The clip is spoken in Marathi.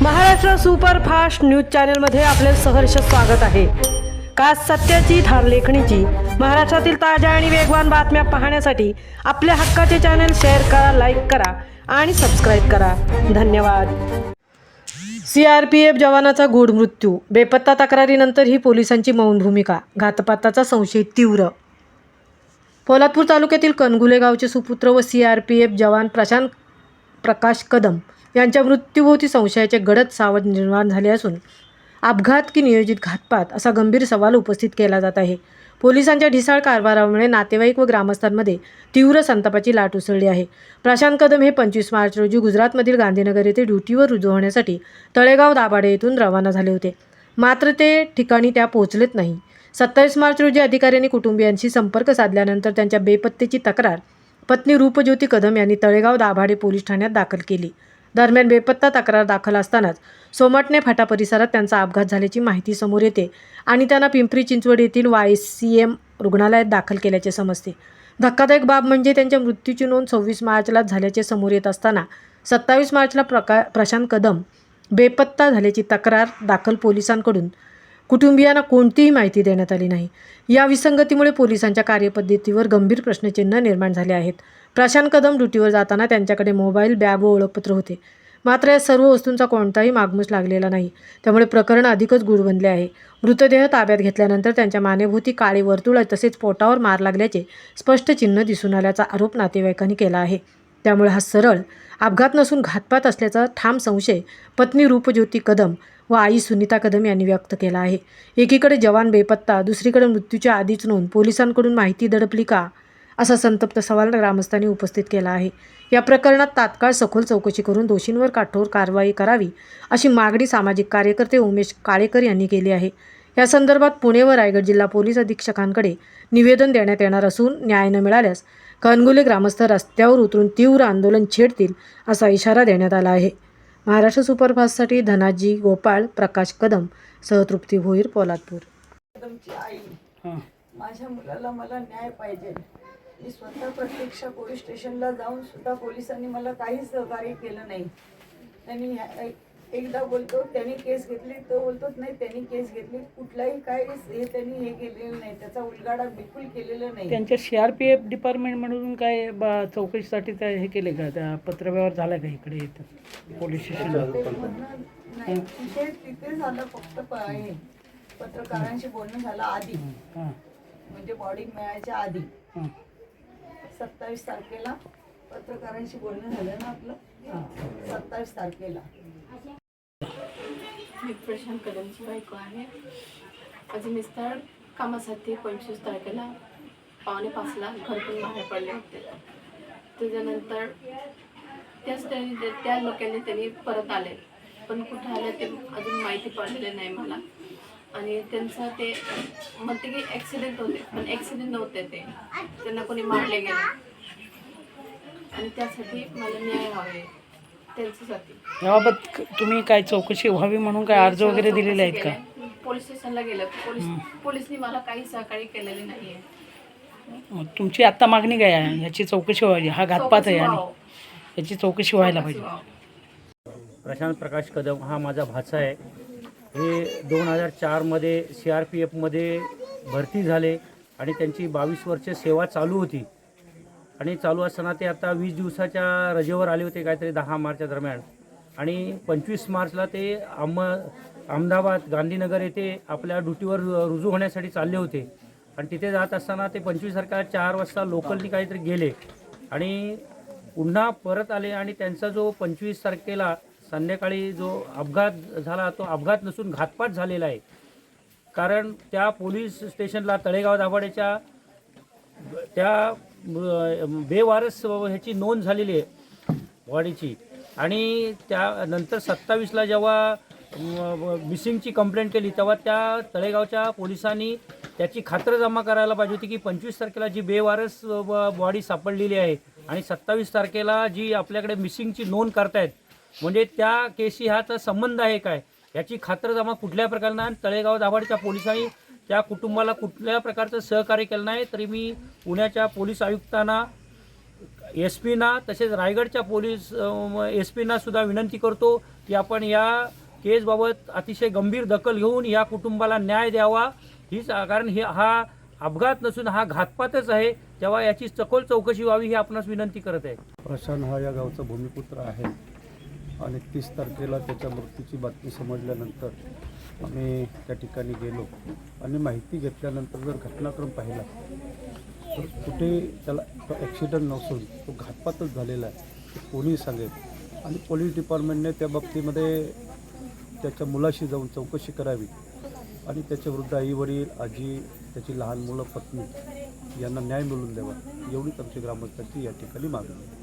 महाराष्ट्र सुपरफास्ट न्यूज चॅनलमध्ये आपले सहर्ष स्वागत आहे। खास सत्याची थार लेखणीची महाराष्ट्रातील ताज्या आणि वेगवान बातम्या पाहण्यासाठी आपल्या हक्काचे चॅनल शेअर करा, लाईक करा आणि सबस्क्राईब करा। धन्यवाद। CRPF जवानाचा गूढ मृत्यू, बेपत्ता तक्रारीनंतर ही पोलिसांची मौन भूमिका, घातपाताचा संशय तीव्र। पोलादपूर तालुक्यातील कणगुले गावचे सुपुत्र व CRPF जवान प्रशांत प्रकाश कदम यांच्या मृत्यूभोवती संशयाचे गडद सावट निर्माण झाले असून अपघात की नियोजित घातपात असा गंभीर सवाल उपस्थित केला जात आहे। पोलिसांच्या ढिसाळ कारभारामुळे नातेवाईक व ग्रामस्थांमध्ये तीव्र संतापाची लाट उसळली आहे। प्रशांत कदम हे 25 मार्च रोजी गुजरातमधील गांधीनगर येथे ड्युटीवर रुजू होण्यासाठी तळेगाव दाभाडे येथून रवाना झाले होते, मात्र ते ठिकाणी त्या पोहोचलेत नाही। 27 मार्च रोजी अधिकाऱ्यांनी कुटुंबियांशी संपर्क साधल्यानंतर त्यांच्या बेपत्तेची तक्रार पत्नी रूपज्योती कदम यांनी तळेगाव दाभाडे पोलीस ठाण्यात दाखल केली। दरम्यान बेपत्ता तक्रार दाखल असतानाच सोमटणे फाटा परिसरात त्यांचा अपघात झाल्याची माहिती समोर येते आणि त्यांना पिंपरी चिंचवड येथील YCM रुग्णालयात दाखल केल्याचे समजते। धक्कादायक बाब म्हणजे त्यांच्या मृत्यूची नोंद 26 मार्चला झाल्याचे समोर येत असताना 27 मार्चला प्रशांत कदम बेपत्ता झाल्याची तक्रार दाखल पोलिसांकडून कुटुंबियांना कोणतीही माहिती देण्यात आली नाही। या विसंगतीमुळे पोलिसांच्या कार्यपद्धतीवर गंभीर प्रश्नचिन्ह निर्माण झाले आहेत। प्रशांत कदम ड्युटीवर जाताना त्यांच्याकडे मोबाईल, बॅग व ओळखपत्र होते, मात्र या सर्व वस्तूंचा कोणताही मागमूस लागलेला नाही, त्यामुळे प्रकरण अधिकच गूढ बनले आहे। मृतदेह ताब्यात घेतल्यानंतर त्यांच्या मानेभोवती काळे वर्तुळ तसेच पोटावर मार लागल्याचे स्पष्ट चिन्ह दिसून आल्याचा आरोप नातेवाईकांनी केला आहे। त्यामुळे हा सरळ अपघात नसून घातपात असल्याचा ठाम संशय पत्नी रूपज्योती कदम व आई सुनीता कदम यांनी व्यक्त केला आहे। एकीकडे जवान बेपत्ता, दुसरीकडे मृत्यूच्या आधीच नोंद, पोलिसांकडून माहिती दडपली का, असा संतप्त सवाल ग्रामस्थांनी उपस्थित केला आहे। या प्रकरणात तात्काळ सखोल चौकशी करून दोषींवर कठोर कारवाई करावी अशी मागणी सामाजिक कार्यकर्ते उमेश काळेकर यांनी केली आहे। या संदर्भात पुणे व रायगड जिल्हा पोलीस अधीक्षकांकडे निवेदन देण्यात येणार असून न्याय न मिळाल्यास कणगुले ग्रामस्थ रस्त्यावर उतरून तीव्र आंदोलन छेडतील असा इशारा देण्यात आला आहे। महाराष्ट्र सुपरफास्टसाठी धनाजी गोपाळ, प्रकाश कदम, सहतृप्ती भोईर, पोलादपूर। कदमची आई, माझ्या मुलाला मला न्याय पाहिजे। मी स्वतः प्रत्यक्ष पोलीस स्टेशनला जाऊन सुद्धा पोलिसांनी मला काहीच सहकार्य केलं नाही। त्यांनी एकदा बोलतो त्यांनी केस घेतली, तो बोलतो नाही त्यांनी केस घेतली, कुठलाही काय हे त्यांनी हे केलेलं नाही, त्याचा उलगाडा बिलकुल केलेला नाही। त्यांच्या CRPF डिपार्टमेंट म्हणून काय चौकशीसाठी त्या हे केले का, त्या पत्रव्यवहार झाला का इकडे येतं पोलीस स्टेशनला? नाही, तिथे झालं फक्त पत्रकारांशी बोलणं झालं आधी, म्हणजे बॉडी मिळायच्या आधी 27 तारखेला पत्रकारांशी बोलणं झालं ना आपलं, 27 तारखेला। मी प्रशांत कदमची बायको आहे। माझे मिस्टर कामासाठी 25 तारखेला 4:45ला घरातून बाहेर पडले होते। त्याच्यानंतर त्या लोकांनी परत आले, पण कुठे आले ते अजून माहिती पडलेले नाही मला। आणि त्यांचं ते म्हणते की ॲक्सिडेंट होते, पण ॲक्सिडेंट नव्हते, ते त्यांना कोणी मारले गेले आणि त्यासाठी मला न्याय हवे त्यांच्यासाठी। याबाबत तुम्ही काय चौकशी व्हावी म्हणून काय अर्ज वगैरे दिलेले आहेत का? पोलीस स्टेशनला गेलं, पोलिसनी मला काही सहकार्य केलेले नाही आहे। तुमची आता मागणी काय आहे? ह्याची चौकशी व्हावी, हा घातपात आहे आणि याची चौकशी व्हायला पाहिजे। प्रशांत प्रकाश कदम हा माझा भाचा आहे। हे 2004मध्ये CRPFमध्ये भरती झाले आणि त्यांची 22 वर्ष सेवा चालू होती आणि चालू असताना ते आता 20 दिवसाच्या रजेवर आले होते, काहीतरी 10 मार्चच्या दरम्यान, आणि 25 मार्चला ते अहमदाबाद गांधीनगर येथे आपल्या ड्युटीवर रुजू होण्यासाठी चालले होते आणि तिथे जात असताना ते 25 तारखेला 4 वाजता लोकलनी काहीतरी गेले आणि पुन्हा परत आले आणि त्यांचा जो 25 तारखेला संध्याकाळी जो अपघात झाला तो अपघात नसून घातपात झालेला आहे। कारण त्या पोलीस स्टेशनला तळेगाव दाभाडेच्या त्या बेवारस ह्याची नोंद झालेली आहे बॉडीची, आणि त्यानंतर 27ला जेव्हा मिसिंगची कंप्लेंट केली तेव्हा त्या तळेगावच्या पोलिसांनी त्याची खातरजमा करायला पाहिजे होती की 25 तारखेला जी बेवारस बॉडी सापडलेली आहे आणि 27 तारखेला जी आपल्याकडे मिसिंगची नोंद करतायत, म्हणजे त्या केसी ह्याचा संबंध आहे काय याची खातरजमा कुठल्या प्रकारनं, आणि तळेगाव दाभाडेच्या पोलिसांनी त्या कुटुंबाला कुठल्या प्रकारचं सहकार्य केलं नाही। तरी मी पुण्याच्या पोलीस आयुक्तांना, SP ना तसेच रायगडच्या पोलीस SP ना सुद्धा विनंती करतो की आपण या केसबाबत अतिशय गंभीर दखल घेऊन या कुटुंबाला न्याय द्यावा. हीच कारण हा अपघात नसून हा घातपातच आहे. तेव्हा याची सखोल चौकशी व्हावी ही आपणास विनंती करत आहे. प्रशांत हा या गावचा भूमिपुत्र आहे आणि 30 तारखेला त्याच्या मृत्यूची बातमी समजल्यानंतर आम्ही त्या ठिकाणी गेलो आणि माहिती घेतल्यानंतर जर घटनाक्रम पाहिला तर कुठे त्याला तो ॲक्सिडेंट नसून तो घातपातच झालेला आहे ते कोणी सांगेल. आणि पोलीस डिपार्टमेंटने त्या बाबतीमध्ये त्याच्या मुलाशी जाऊन चौकशी करावी आणि त्याच्याविरुद्ध आई वडील आजी त्याची लहान मुलं पत्नी यांना न्याय मिळवून द्यावा एवढीच आमची ग्रामस्थांची या ठिकाणी मागणी आहे.